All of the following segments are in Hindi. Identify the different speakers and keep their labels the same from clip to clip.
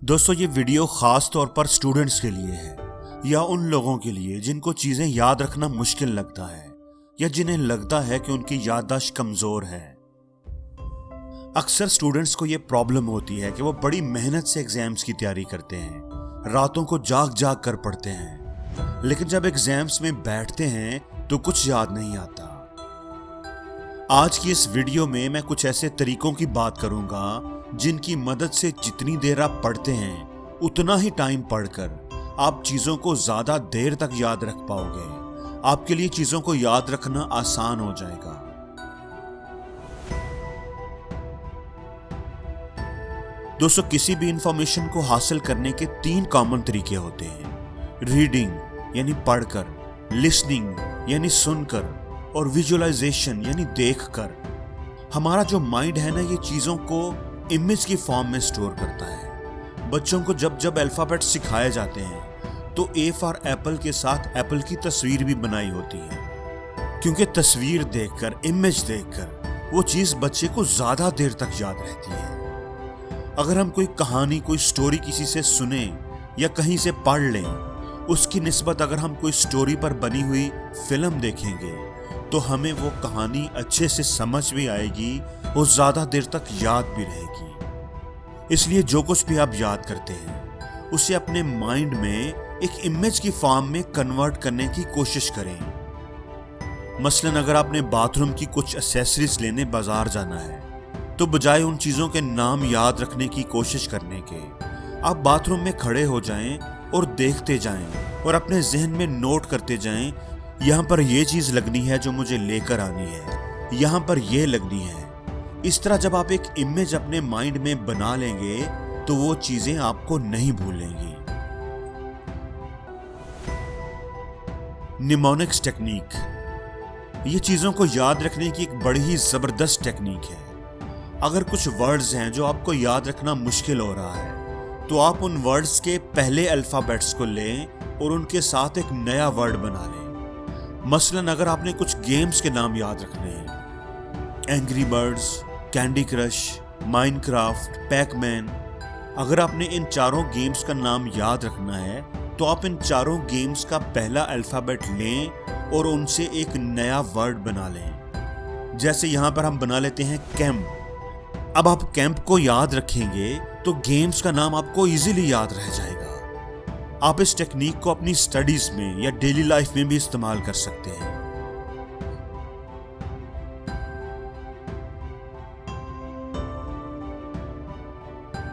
Speaker 1: दोस्तों ये वीडियो खास तौर पर स्टूडेंट्स के लिए है या उन लोगों के लिए जिनको चीजें याद रखना मुश्किल लगता है या जिन्हें लगता है कि उनकी याददाश्त कमजोर है। अक्सर स्टूडेंट्स को ये प्रॉब्लम होती है कि वो बड़ी मेहनत से एग्जाम्स की तैयारी करते हैं, रातों को जाग जाग कर पढ़ते हैं, लेकिन जब एग्जाम्स में बैठते हैं तो कुछ याद नहीं आता। आज की इस वीडियो में मैं कुछ ऐसे तरीकों की बात करूंगा जिनकी मदद से जितनी देर आप पढ़ते हैं उतना ही टाइम पढ़कर आप चीजों को ज्यादा देर तक याद रख पाओगे। आपके लिए चीजों को याद रखना आसान हो जाएगा। दोस्तों किसी भी इंफॉर्मेशन को हासिल करने के 3 कॉमन तरीके होते हैं। रीडिंग यानी पढ़कर, लिसनिंग यानी सुनकर और विजुअलाइजेशन यानी देखकर। हमारा जो माइंड है ना, ये चीजों को इमेज की फॉर्म में स्टोर करता है। बच्चों को जब जब अल्फाबेट सिखाए जाते हैं तो ए फॉर एप्पल के साथ एप्पल की तस्वीर भी बनाई होती है, क्योंकि तस्वीर देखकर, इमेज देखकर वो चीज बच्चे को ज्यादा देर तक याद रहती है। अगर हम कोई कहानी, कोई स्टोरी किसी से सुने या कहीं से पढ़ लें, उसकी निस्बत अगर हम कोई स्टोरी पर बनी हुई फिल्म देखेंगे तो हमें वो कहानी अच्छे से समझ भी आएगी और ज्यादा देर तक याद भी रहेगी। इसलिए जो कुछ भी आप याद करते हैं उसे अपने माइंड में एक इमेज की फॉर्म में कन्वर्ट करने की कोशिश करें। मसलन अगर आपने बाथरूम की कुछ एक्सेसरीज लेने बाजार जाना है तो बजाय उन चीजों के नाम याद रखने की कोशिश करने के, आप बाथरूम में खड़े हो जाएं और देखते जाएं और अपने जहन में नोट करते जाएं, यहाँ पर ये चीज लगनी है जो मुझे लेकर आनी है, यहाँ पर ये लगनी है। इस तरह जब आप एक इमेज अपने माइंड में बना लेंगे तो वो चीजें आपको नहीं भूलेंगी। निमोनिक्स टेक्निक, ये चीजों को याद रखने की एक बड़ी ही जबरदस्त टेक्निक है। अगर कुछ वर्ड्स हैं जो आपको याद रखना मुश्किल हो रहा है तो आप उन वर्ड्स के पहले अल्फाबेट्स को लें और उनके साथ एक नया वर्ड बना लें। मसलन अगर आपने कुछ गेम्स के नाम याद रखने हैं, angry birds, candy crush, Minecraft, Pac-Man, अगर आपने इन चारों गेम्स का नाम याद रखना है तो आप इन चारों गेम्स का पहला अल्फाबेट लें और उनसे एक नया वर्ड बना लें। जैसे यहां पर हम बना लेते हैं कैंप। अब आप कैंप को याद रखेंगे तो गेम्स का नाम आपको इजीली याद रह जाएगा। आप इस टेक्निक को अपनी स्टडीज में या डेली लाइफ में भी इस्तेमाल कर सकते हैं।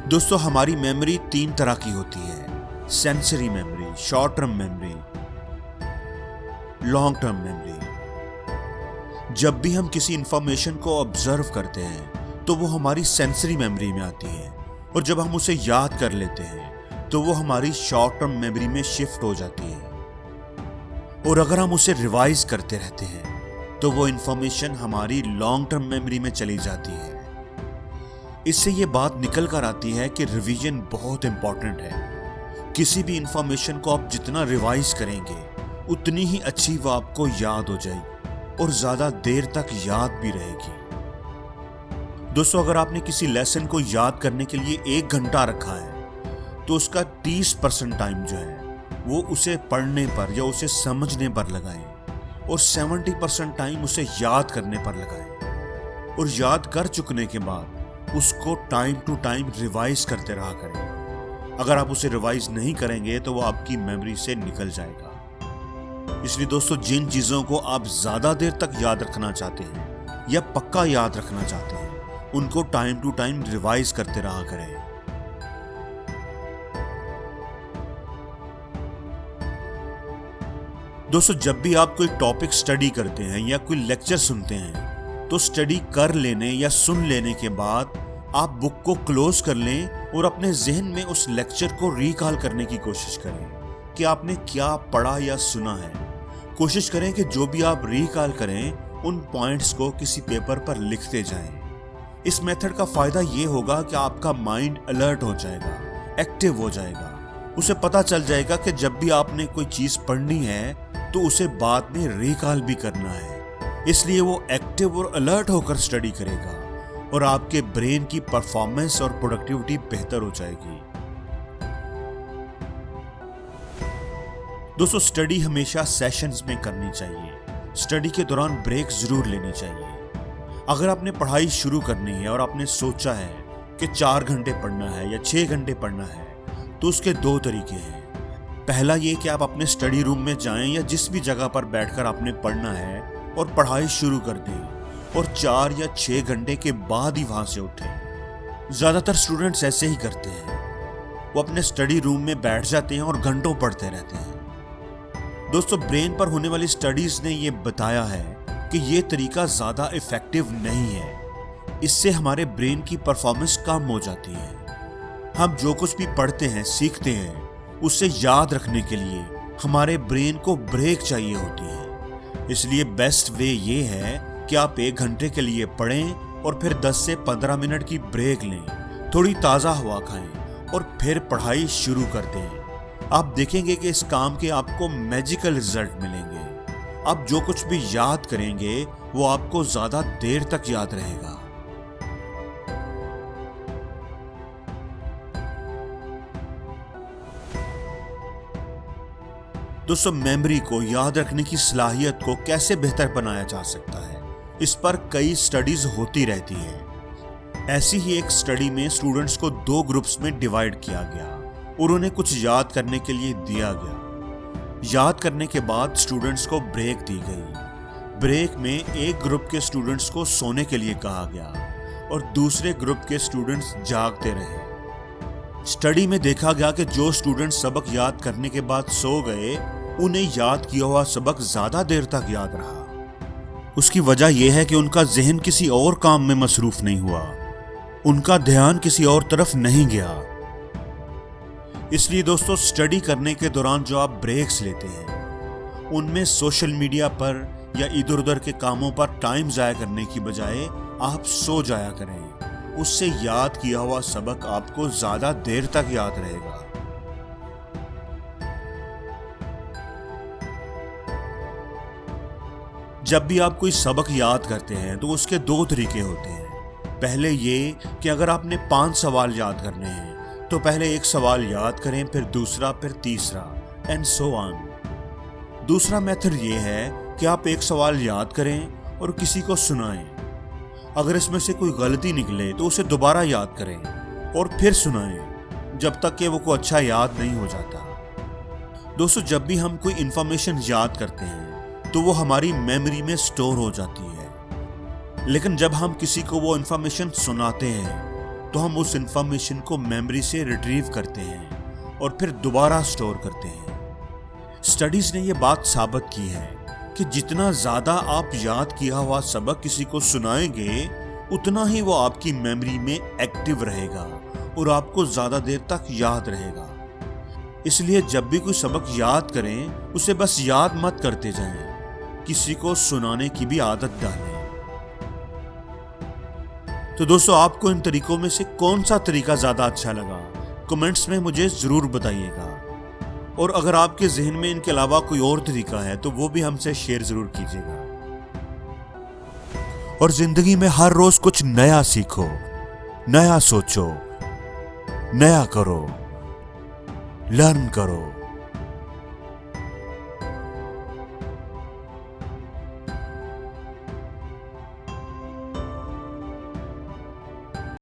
Speaker 1: दोस्तों हमारी मेमोरी 3 तरह की होती है। Sensory memory, short term memory, long term memory. जब भी हम किसी इंफॉर्मेशन को ऑब्जर्व करते हैं तो वो हमारी सेंसरी मेमोरी में आती है, और जब हम उसे याद कर लेते हैं तो वो हमारी शॉर्ट टर्म मेमोरी में शिफ्ट हो जाती है। और अगर हम उसे रिवाइज करते रहते हैं तो वो इंफॉर्मेशन हमारी लॉन्ग टर्म मेमोरी में चली जाती है। इससे ये बात निकल कर आती है कि रिवीजन बहुत इंपॉर्टेंट है। किसी भी इंफॉर्मेशन को आप जितना रिवाइज करेंगे उतनी ही अच्छी वो आपको याद हो जाएगी और ज्यादा देर तक याद भी रहेगी। दोस्तों अगर आपने किसी लेसन को याद करने के लिए 1 घंटा रखा है तो उसका 30% टाइम जो है वो उसे पढ़ने पर या उसे समझने पर लगाएं और 70% टाइम उसे याद करने पर लगाएं। और याद कर चुकने के बाद उसको टाइम टू टाइम रिवाइज करते रहा करें। अगर आप उसे रिवाइज नहीं करेंगे तो वो आपकी मेमोरी से निकल जाएगा। इसलिए दोस्तों जिन चीजों को आप ज्यादा देर तक याद रखना चाहते हैं या पक्का याद रखना चाहते हैं उनको टाइम टू टाइम रिवाइज करते रहा करें। दोस्तों जब भी आप कोई टॉपिक स्टडी करते हैं या कोई लेक्चर सुनते हैं तो स्टडी कर लेने या सुन लेने के बाद आप बुक को क्लोज कर लें और अपने जहन में उस लेक्चर को रिकॉल करने की कोशिश करें कि आपने क्या पढ़ा या सुना है। कोशिश करें कि जो भी आप रिकॉल करें उन पॉइंट्स को किसी पेपर पर लिखते जाएं। इस मेथड का फायदा ये होगा कि आपका माइंड अलर्ट हो जाएगा, एक्टिव हो जाएगा। उसे पता चल जाएगा कि जब भी आपने कोई चीज पढ़नी है तो उसे बाद में रिकॉल भी करना है। इसलिए वो एक्टिव और अलर्ट होकर स्टडी करेगा और आपके ब्रेन की परफॉर्मेंस और प्रोडक्टिविटी बेहतर हो जाएगी। दोस्तों स्टडी हमेशा सेशंस में करनी चाहिए। स्टडी के दौरान ब्रेक जरूर लेनी चाहिए। अगर आपने पढ़ाई शुरू करनी है और आपने सोचा है कि 4 घंटे पढ़ना है या 6 घंटे पढ़ना है, तो उसके 2 तरीके हैं। पहला ये कि आप अपने स्टडी रूम में जाएं या जिस भी जगह पर बैठकर आपने पढ़ना है और पढ़ाई शुरू कर दें और 4 या 6 घंटे के बाद ही वहां से उठें। ज़्यादातर स्टूडेंट्स ऐसे ही करते हैं, वो अपने स्टडी रूम में बैठ जाते हैं और घंटों पढ़ते रहते हैं। दोस्तों ब्रेन पर होने वाली स्टडीज ने ये बताया है कि ये तरीका ज़्यादा इफेक्टिव नहीं है। इससे हमारे ब्रेन की परफॉर्मेंस कम हो जाती है। हम जो कुछ भी पढ़ते हैं, सीखते हैं, उसे याद रखने के लिए हमारे ब्रेन को ब्रेक चाहिए होती है। इसलिए बेस्ट वे ये है कि आप 1 घंटे के लिए पढ़ें और फिर 10 से 15 मिनट की ब्रेक लें, थोड़ी ताज़ा हवा खाएं और फिर पढ़ाई शुरू कर दें। आप देखेंगे कि इस काम के आपको मैजिकल रिजल्ट मिलेंगे। आप जो कुछ भी याद करेंगे वो आपको ज़्यादा देर तक याद रहेगा। दोस्तों मेमोरी को, याद रखने की सलाहियत को कैसे बेहतर बनाया जा सकता है, इस पर कई स्टडीज होती रहती हैं। ऐसी ही एक स्टडी में स्टूडेंट्स को 2 ग्रुप्स में डिवाइड किया गया और उन्हें कुछ याद करने के लिए दिया गया। याद करने के बाद स्टूडेंट्स को ब्रेक दी गई। ब्रेक में एक ग्रुप के स्टूडेंट्स को सोने के लिए कहा गया और दूसरे ग्रुप के स्टूडेंट्स जागते रहे। स्टडी में देखा गया कि जो स्टूडेंट्स सबक याद करने के बाद सो गए, उन्हें याद किया हुआ सबक ज्यादा देर तक याद रहा। उसकी वजह यह है कि उनका जहन किसी और काम में मसरूफ नहीं हुआ, उनका ध्यान किसी और तरफ नहीं गया। इसलिए दोस्तों स्टडी करने के दौरान जो आप ब्रेक्स लेते हैं, उनमें सोशल मीडिया पर या इधर उधर के कामों पर टाइम जाया करने की बजाय आप सो जाया करें। उससे याद किया हुआ सबक आपको ज्यादा देर तक याद रहेगा। जब भी आप कोई सबक याद करते हैं तो उसके 2 तरीके होते हैं। पहले ये कि अगर आपने 5 सवाल याद करने हैं तो पहले 1 सवाल याद करें, फिर दूसरा, फिर तीसरा, एंड सो ऑन। दूसरा मेथड ये है कि आप 1 सवाल याद करें और किसी को सुनाएं। अगर इसमें से कोई गलती निकले तो उसे दोबारा याद करें और फिर सुनाएं जब तक कि वो को अच्छा याद नहीं हो जाता। दोस्तों जब भी हम कोई इंफॉर्मेशन याद करते हैं तो वो हमारी मेमोरी में स्टोर हो जाती है, लेकिन जब हम किसी को वो इंफॉर्मेशन सुनाते हैं तो हम उस इंफॉर्मेशन को मेमोरी से रिट्रीव करते हैं और फिर दोबारा स्टोर करते हैं। स्टडीज ने ये बात साबित की है कि जितना ज्यादा आप याद किया हुआ सबक किसी को सुनाएंगे, उतना ही वो आपकी मेमोरी में एक्टिव रहेगा और आपको ज्यादा देर तक याद रहेगा। इसलिए जब भी कोई सबक याद करें, उसे बस याद मत करते जाएं, किसी को सुनाने की भी आदत डालें। तो दोस्तों आपको इन तरीकों में से कौन सा तरीका ज्यादा अच्छा लगा, कमेंट्स में मुझे जरूर बताइएगा। और अगर आपके जहन में इनके अलावा कोई और तरीका है तो वो भी हमसे शेयर जरूर कीजिएगा। और जिंदगी में हर रोज कुछ नया सीखो, नया सोचो, नया करो, लर्न करो।